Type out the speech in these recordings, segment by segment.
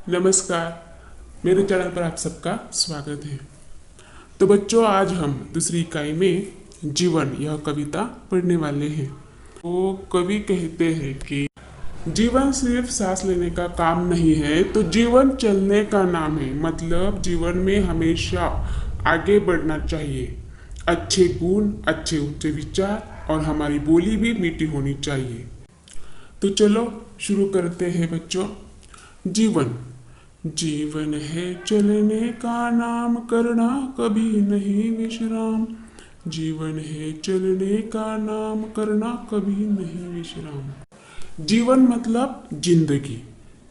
नमस्कार। मेरे चैनल पर आप सबका स्वागत है। तो बच्चों, आज हम दूसरी इकाई में जीवन यह कविता पढ़ने वाले हैं। तो कवि कहते हैं कि जीवन सिर्फ सांस लेने का काम नहीं है, तो जीवन चलने का नाम है। मतलब जीवन में हमेशा आगे बढ़ना चाहिए। अच्छे गुण, अच्छे उच्च विचार और हमारी बोली भी मीठी होनी चाहिए। तो चलो शुरू करते हैं बच्चों। जीवन है चलने का नाम, करना कभी नहीं विश्राम। जीवन है चलने का नाम, करना कभी नहीं विश्राम। जीवन मतलब जिंदगी,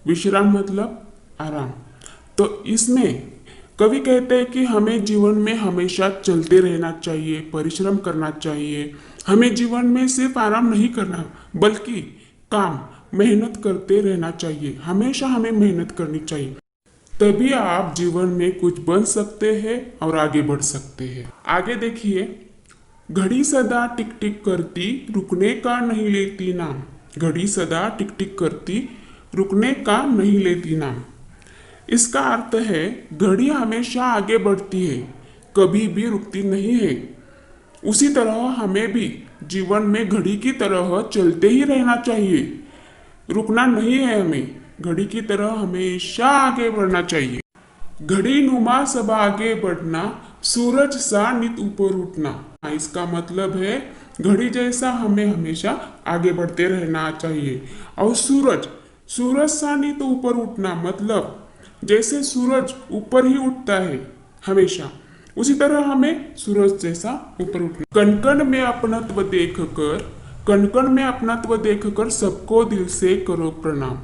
विश्राम मतलब आराम। तो इसमें कवि कहते हैं कि हमें जीवन में हमेशा चलते रहना चाहिए, परिश्रम करना चाहिए। हमें जीवन में सिर्फ आराम नहीं करना, बल्कि काम, मेहनत करते रहना चाहिए। हमेशा हमें मेहनत करनी चाहिए, तभी आप जीवन में कुछ बन सकते हैं और आगे बढ़ सकते हैं। आगे देखिए, घड़ी सदा टिक टिक करती, रुकने का नहीं लेती नाम। घड़ी सदा टिक टिक करती, रुकने का नहीं लेती नाम। इसका अर्थ है घड़ी हमेशा आगे बढ़ती है, कभी भी रुकती नहीं है। उसी तरह हमें भी जीवन में घड़ी की तरह चलते ही रहना चाहिए, रुकना नहीं है। हमें घड़ी की तरह हमेशा आगे बढ़ना चाहिए। घड़ी नुमा सब आगे बढ़ना, सूरज सा नित ऊपर उठना। इसका मतलब है घड़ी जैसा हमें हमेशा आगे बढ़ते रहना चाहिए। और सूरज सा नित ऊपर उठना मतलब जैसे सूरज ऊपर ही उठता है हमेशा, उसी तरह हमें सूरज जैसा ऊपर उठना। कण में अपनत्व देखकर सबको दिल से करो प्रणाम।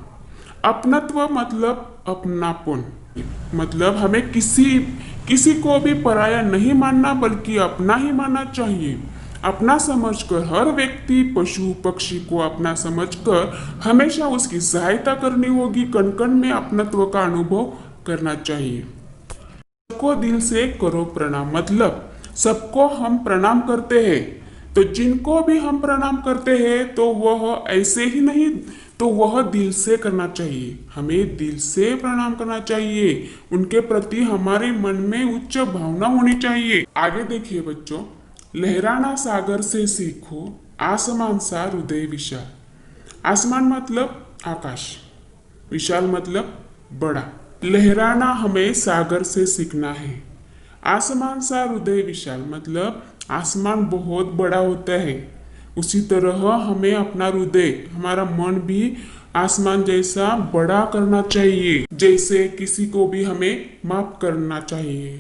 अपनत्व मतलब अपनापन, मतलब हमें किसी को भी पराया नहीं मानना, बल्कि अपना ही मानना चाहिए। अपना समझकर हर व्यक्ति, पशु पक्षी को अपना समझकर हमेशा उसकी सहायता करनी होगी। कण कण में अपनत्व का अनुभव करना चाहिए। सबको दिल से करो प्रणाम मतलब सबको हम प्रणाम करते हैं, तो जिनको भी हम प्रणाम करते हैं तो वह ऐसे ही नहीं, तो वह दिल से करना चाहिए। हमें दिल से प्रणाम करना चाहिए। उनके प्रति हमारे मन में उच्च भावना होनी चाहिए। आगे देखिए बच्चों, लहराना सागर से सीखो, आसमान सा हृदय विशाल। आसमान मतलब आकाश, विशाल मतलब बड़ा। लहराना हमें सागर से सीखना है। आसमान सा हृदय विशाल मतलब आसमान बहुत बड़ा होता है। उसी तरह हमें अपना हृदय, हमारा मन भी आसमान जैसा बड़ा करना चाहिए। जैसे किसी को भी हमें माफ करना चाहिए,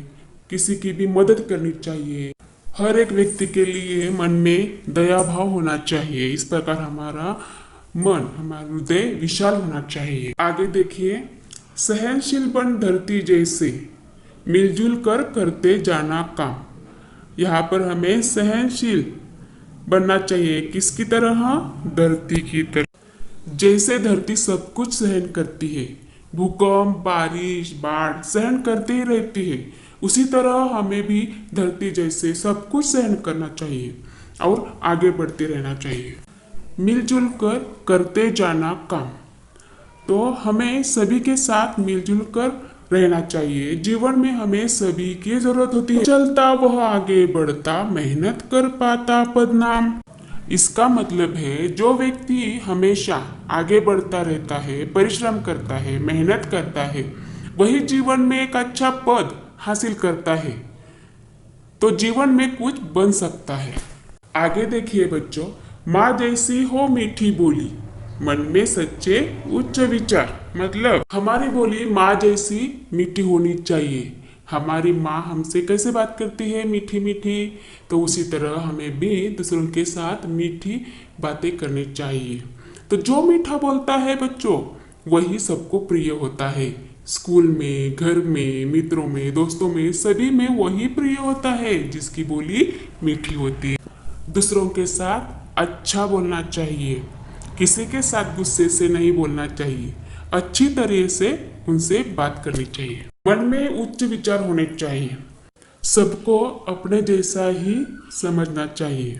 किसी की भी मदद करनी चाहिए। हर एक व्यक्ति के लिए मन में दया भाव होना चाहिए। इस प्रकार हमारा मन, हमारा हृदय विशाल होना चाहिए। आगे देखिए, सहनशील बन धरती जैसे, मिलजुल कर करते जाना काम। यहाँ पर हमें सहनशील बनना चाहिए। किसकी तरह? धरती की तरह। जैसे धरती सब कुछ सहन करती है, भूकंप, बारिश, बाढ़ सहन करती ही रहती है, उसी तरह हमें भी धरती जैसे सब कुछ सहन करना चाहिए और आगे बढ़ते रहना चाहिए। मिलजुल कर करते जाना काम, तो हमें सभी के साथ मिलजुल कर रहना चाहिए। जीवन में हमें सभी की जरूरत होती है। चलता वह आगे बढ़ता, मेहनत कर पाता पदनाम। इसका मतलब है जो व्यक्ति हमेशा आगे बढ़ता रहता है, परिश्रम करता है, मेहनत करता है, वही जीवन में एक अच्छा पद हासिल करता है, तो जीवन में कुछ बन सकता है। आगे देखिए बच्चों, माँ जैसी हो मीठी बोली, मन में सच्चे उच्च विचार। मतलब हमारी बोली माँ जैसी मीठी होनी चाहिए। हमारी माँ हमसे कैसे बात करती है, मीठी मीठी, तो उसी तरह हमें भी दूसरों के साथ मीठी बातें करनी चाहिए। तो जो मीठा बोलता है बच्चों, वही सबको प्रिय होता है। स्कूल में, घर में, मित्रों में, दोस्तों में, सभी में वही प्रिय होता है जिसकी बोली मीठी होती है। दूसरों के साथ अच्छा बोलना चाहिए, किसी के साथ गुस्से से नहीं बोलना चाहिए, अच्छी तरह से उनसे बात करनी चाहिए। मन में उच्च विचार होने चाहिए, सबको अपने जैसा ही समझना चाहिए।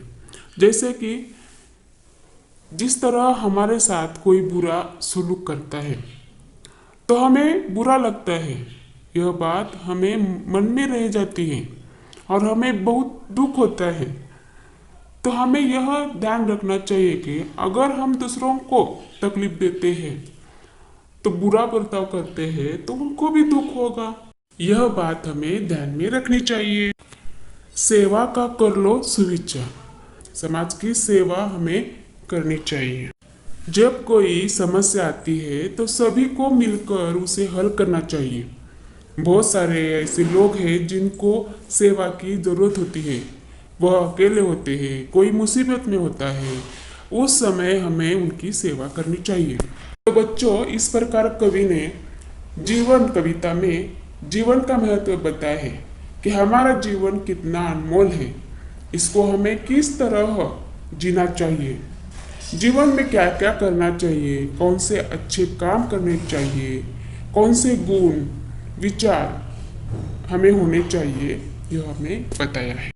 जैसे कि जिस तरह हमारे साथ कोई बुरा सलूक करता है, तो हमें बुरा लगता है, यह बात हमें मन में रह जाती है और हमें बहुत दुख होता है। तो हमें यह ध्यान रखना चाहिए कि अगर हम दूसरों को तकलीफ देते हैं, तो बुरा बर्ताव करते हैं, तो उनको भी दुख होगा। यह बात हमें ध्यान में रखनी चाहिए। सेवा का कर लो सुविचार। समाज की सेवा हमें करनी चाहिए। जब कोई समस्या आती है तो सभी को मिलकर उसे हल करना चाहिए। बहुत सारे ऐसे लोग हैं जिनको सेवा की जरूरत होती है, वह अकेले होते हैं, कोई मुसीबत में होता है, उस समय हमें उनकी सेवा करनी चाहिए। तो बच्चों, इस प्रकार कवि ने जीवन कविता में जीवन का महत्व बताया है कि हमारा जीवन कितना अनमोल है, इसको हमें किस तरह जीना चाहिए, जीवन में क्या क्या करना चाहिए, कौन से अच्छे काम करने चाहिए, कौन से गुण विचार हमें होने चाहिए, यह हमें बताया है।